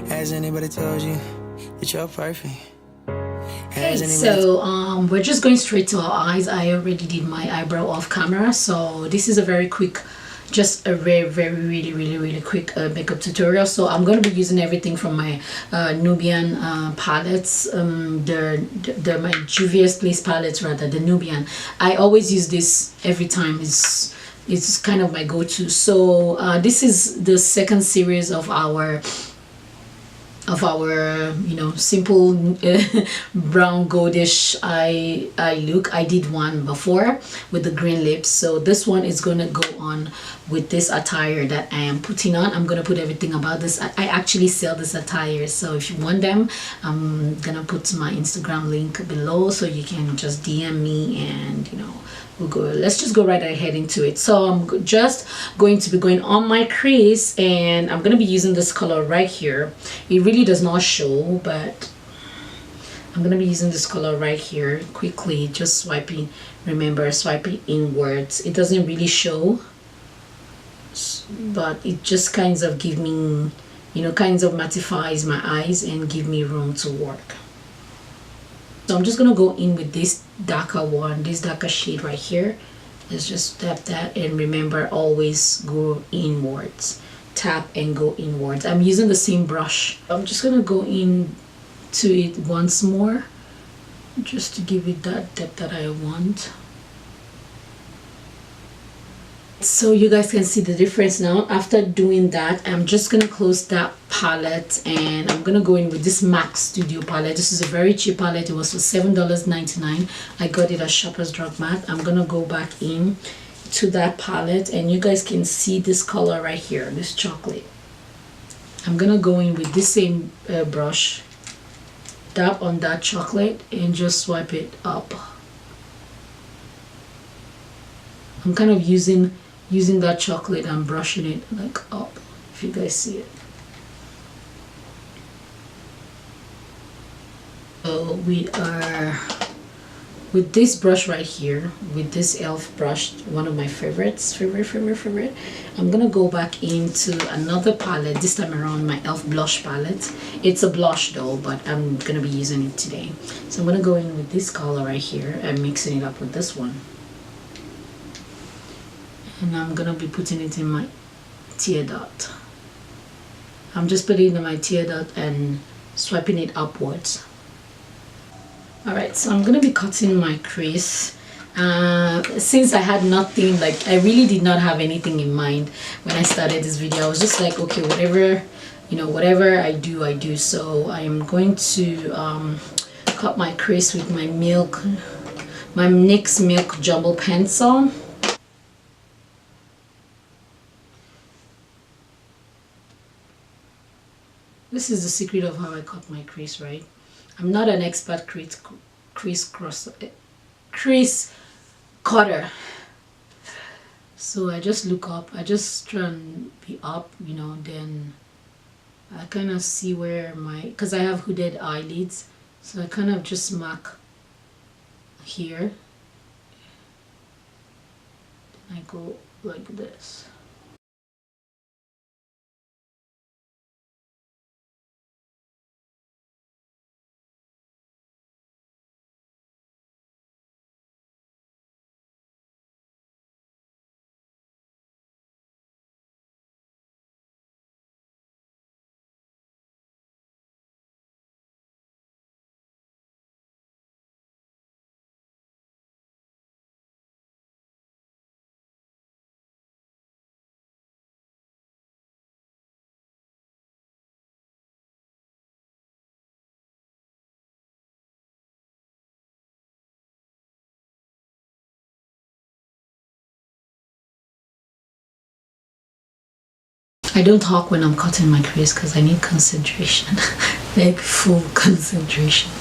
Has anybody told you that you're perfect? Okay, so we're just going straight to our eyes. I already did my eyebrow off camera, so this is a very quick, just a really quick makeup tutorial. So I'm going to be using everything from my Nubian palettes, the my Juvia's Place palettes, rather, the Nubian. I always use this every time. It's kind of my go-to. So this is the second series of our you know, simple brown goldish eye look. I did one before with the green lips, so this one is gonna go on with this attire that I am putting on. I'm gonna put everything about this. I actually sell this attire, so if you want them, I'm gonna put my Instagram link below, so you can just DM me, and you know, let's just go right ahead into it. So I'm just going to be going on my crease, and I'm going to be using this color right here. It really does not show, but I'm going to be using this color right here. Quickly just swiping, remember, swiping inwards. It doesn't really show, but it just kind of give me, you know, kind of mattifies my eyes and give me room to work. So I'm just gonna go in with this darker one, this darker shade right here. Let's just tap that, and remember, always go inwards. Tap and go inwards. I'm using the same brush. I'm just gonna go in to it once more, just to give it that depth that I want. So you guys can see the difference now. After doing that, I'm just gonna close that palette, and I'm gonna go in with this MAC Studio palette. This is a very cheap palette. It was for $7.99. I got it at Shoppers Drug Mart. I'm gonna go back in to that palette, and you guys can see this color right here, this chocolate. I'm gonna go in with this same brush, tap on that chocolate, and just swipe it up. I'm kind of using that chocolate and brushing it like up, if you guys see it. So we are with this brush right here, with this e.l.f. brush, one of my favorites, favorite. I'm gonna go back into another palette, this time around my e.l.f. blush palette. It's a blush though, but I'm gonna be using it today. So I'm gonna go in with this color right here and mixing it up with this one. And I'm gonna be putting it in my tear dot. I'm just putting it in my tear dot and swiping it upwards. Alright, so I'm gonna be cutting my crease. Since I had nothing, like I really did not have anything in mind when I started this video. I was just like, okay, whatever, you know, whatever I do. So I am going to cut my crease with my NYX Milk Jumbo pencil. This is the secret of how I cut my crease, right? I'm not an expert crease cutter. So I just look up. I just try and be up, you know, then I kind of see where because I have hooded eyelids. So I kind of just mark here. Then I go like this. I don't talk when I'm cutting my crease because I need concentration, like full concentration.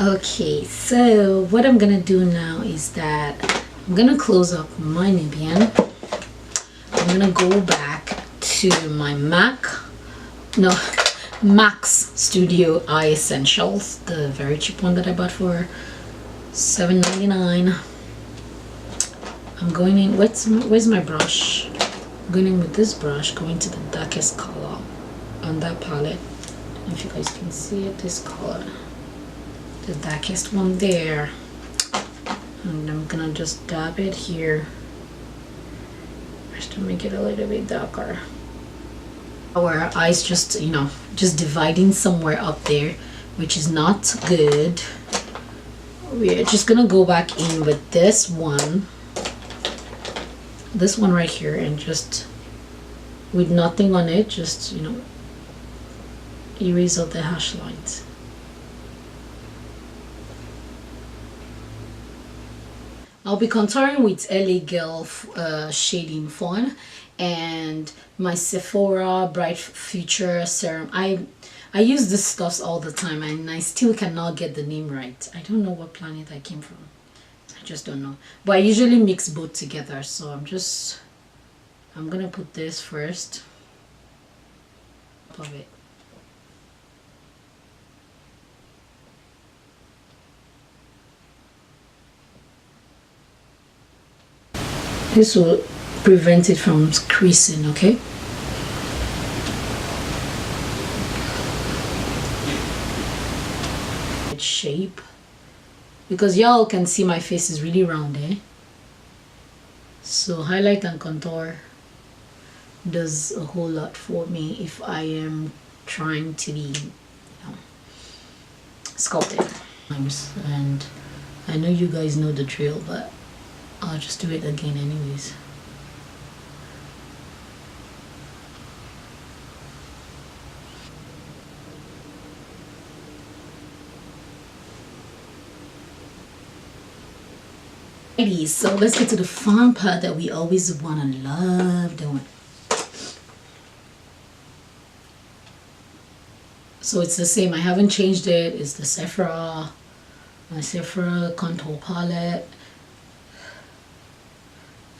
Okay, so what I'm gonna do now is that I'm gonna close up my Nubian. I'm gonna go back to my Max Studio Eye Essentials, the very cheap one that I bought for $7.99. I'm going in, where's my brush? I'm going in with this brush, going to the darkest color on that palette. If you guys can see it, this color, the darkest one there. And I'm gonna just dab it here just to make it a little bit darker. Our eyes just, you know, just dividing somewhere up there, which is not good. We're just gonna go back in with this one right here, and just with nothing on it, just, you know, erase out the hash lines. I'll be contouring with LA Girl shading Fawn and my Sephora Bright Future Serum. I use this stuff all the time and I still cannot get the name right. I don't know what planet I came from. I just don't know. But I usually mix both together, so I'm gonna put this first. Of it. This will prevent it from creasing, okay? Shape, because y'all can see my face is really round, eh? So highlight and contour does a whole lot for me if I am trying to be, you know, sculpted. And I know you guys know the drill, but I'll just do it again anyways. So let's get to the fun part that we always want to love doing. So it's the same, I haven't changed it. It's the Sephora, my Sephora contour palette.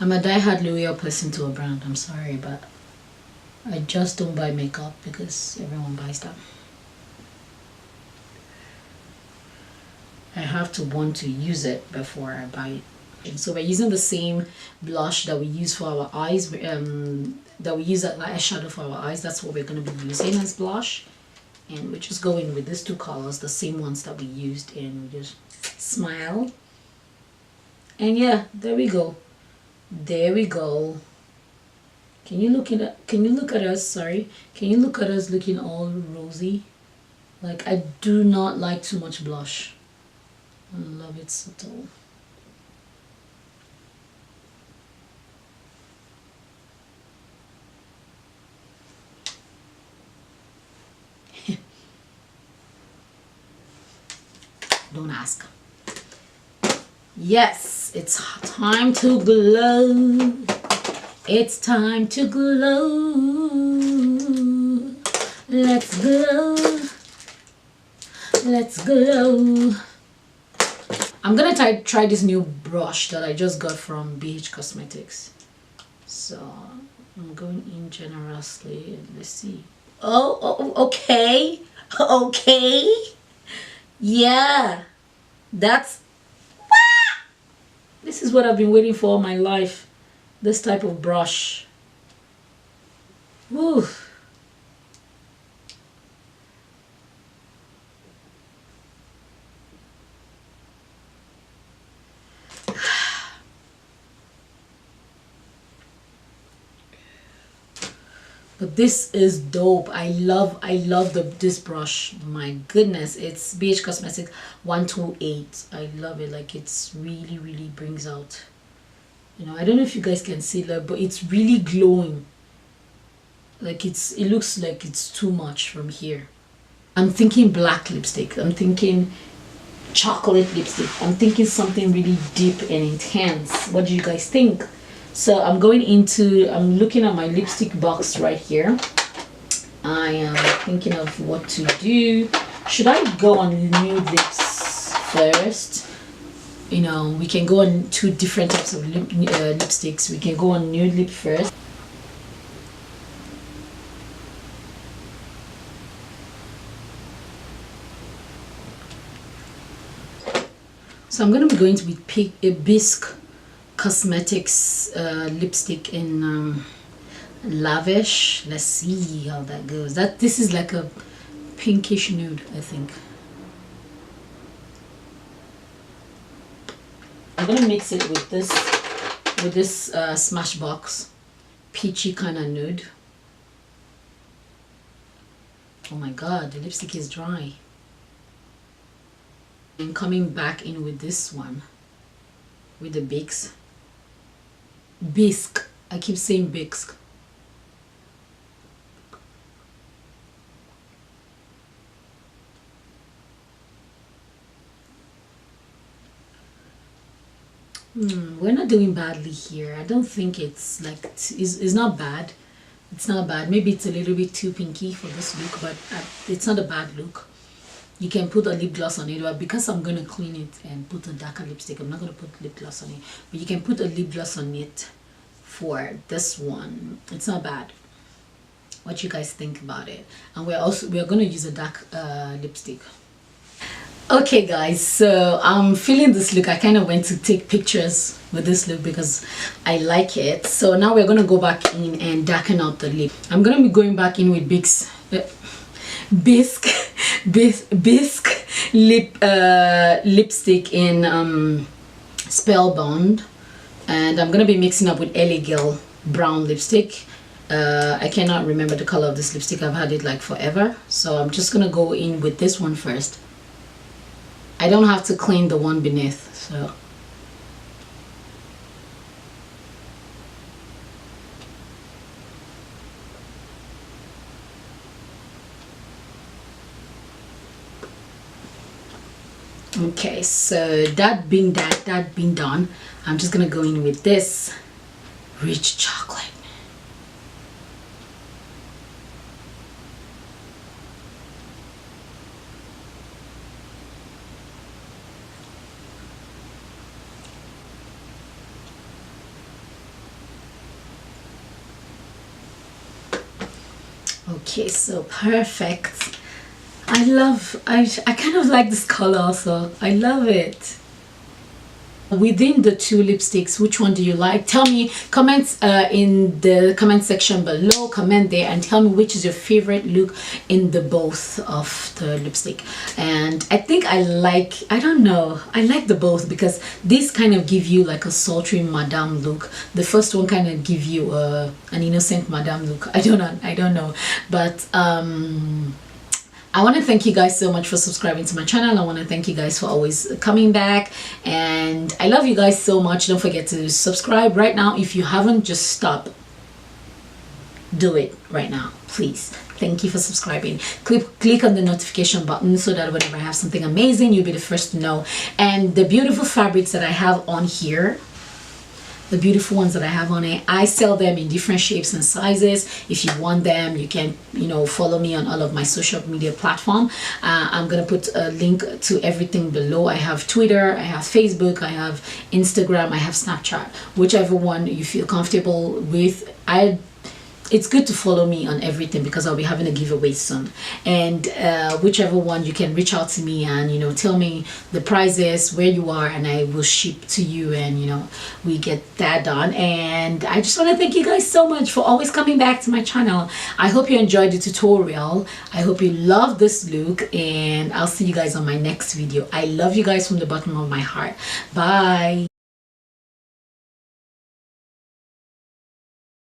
I'm a die-hard loyal person to a brand, I'm sorry, but I just don't buy makeup because everyone buys them. I have to want to use it before I buy it. So we're using the same blush that we use for our eyes, that we use as eyeshadow for our eyes. That's what we're going to be using as blush. And we're just going with these two colors, the same ones that we used, and we just smile. And yeah, there we go. There we go. Can you look at us, sorry. Can you look at us looking all rosy? Like, I do not like too much blush. I love it subtle. Don't ask. Yes, it's time to glow. It's time to glow. Let's glow. Let's glow. I'm gonna try this new brush that I just got from BH Cosmetics. So I'm going in generously and let's see. Oh, okay. Okay. Yeah. That's... This is what I've been waiting for all my life. This type of brush. Woo. But this is dope. I love this brush. My goodness, it's BH Cosmetics 128. I love it. Like, it's really brings out, you know, I don't know if you guys can see that, but it's really glowing. Like, it looks like it's too much from here. I'm thinking black lipstick. I'm thinking chocolate lipstick. I'm thinking something really deep and intense. What do you guys think? So I'm looking at my lipstick box right here. I am thinking of what to do. Should I go on nude lips? first. You know, we can go on 2 different types of lipsticks. We can go on nude lip first. So I'm going to be going with BISC Cosmetics lipstick in Lavish. Let's see how that goes. This is like a pinkish nude, I think. I'm gonna mix it with this Smashbox peachy kind of nude. Oh my god, the lipstick is dry. And coming back in with this one, with the BISC. I keep saying BISC. We're not doing badly here. I don't think it's like it's not bad. It's not bad. Maybe it's a little bit too pinky for this look, but it's not a bad look. You can put a lip gloss on it, but because I'm gonna clean it and put a darker lipstick, I'm not gonna put lip gloss on it. But you can put a lip gloss on it for this one. It's not bad. What you guys think about it? And we're gonna use a dark lipstick. Okay guys, so I'm feeling this look. I kind of went to take pictures with this look because I like it. So now we're gonna go back in and darken out the lip. I'm gonna be going back in with BISC lipstick in Spellbound, and I'm gonna be mixing up with LA Girl brown lipstick. I cannot remember the color of this lipstick. I've had it like forever, so I'm just gonna go in with this one first. I don't have to clean the one beneath, so okay. So that being done, I'm just gonna go in with this rich chocolate. Okay, so perfect. I kind of like this color also. I love it. Within the 2 lipsticks, which one do you like? Tell me, comments in the comment section below. Comment there and tell me which is your favorite look in the both of the lipstick. And I think I like the both because this kind of give you like a sultry madame look. The first one kind of give you an innocent madame look. I don't know, but I want to thank you guys so much for subscribing to my channel. I want to thank you guys for always coming back, and I love you guys so much. Don't forget to subscribe right now. If you haven't, just stop. Do it right now, please. Thank you for subscribing. Click on the notification button so that whenever I have something amazing, you'll be the first to know. And the beautiful fabrics that I have on here, the beautiful ones that I have on it, I sell them in different shapes and sizes. If you want them, you can follow me on all of my social media platform. I'm gonna put a link to everything below. I have Twitter, I have Facebook, I have Instagram, I have Snapchat. Whichever one you feel comfortable with. It's good to follow me on everything because I'll be having a giveaway soon, and whichever one you can reach out to me and tell me the prices, where you are, and I will ship to you, and we get that done. And I just want to thank you guys so much for always coming back to my channel. I hope you enjoyed the tutorial. I hope you love this look, and I'll see you guys on my next video. I love you guys from the bottom of my heart. Bye.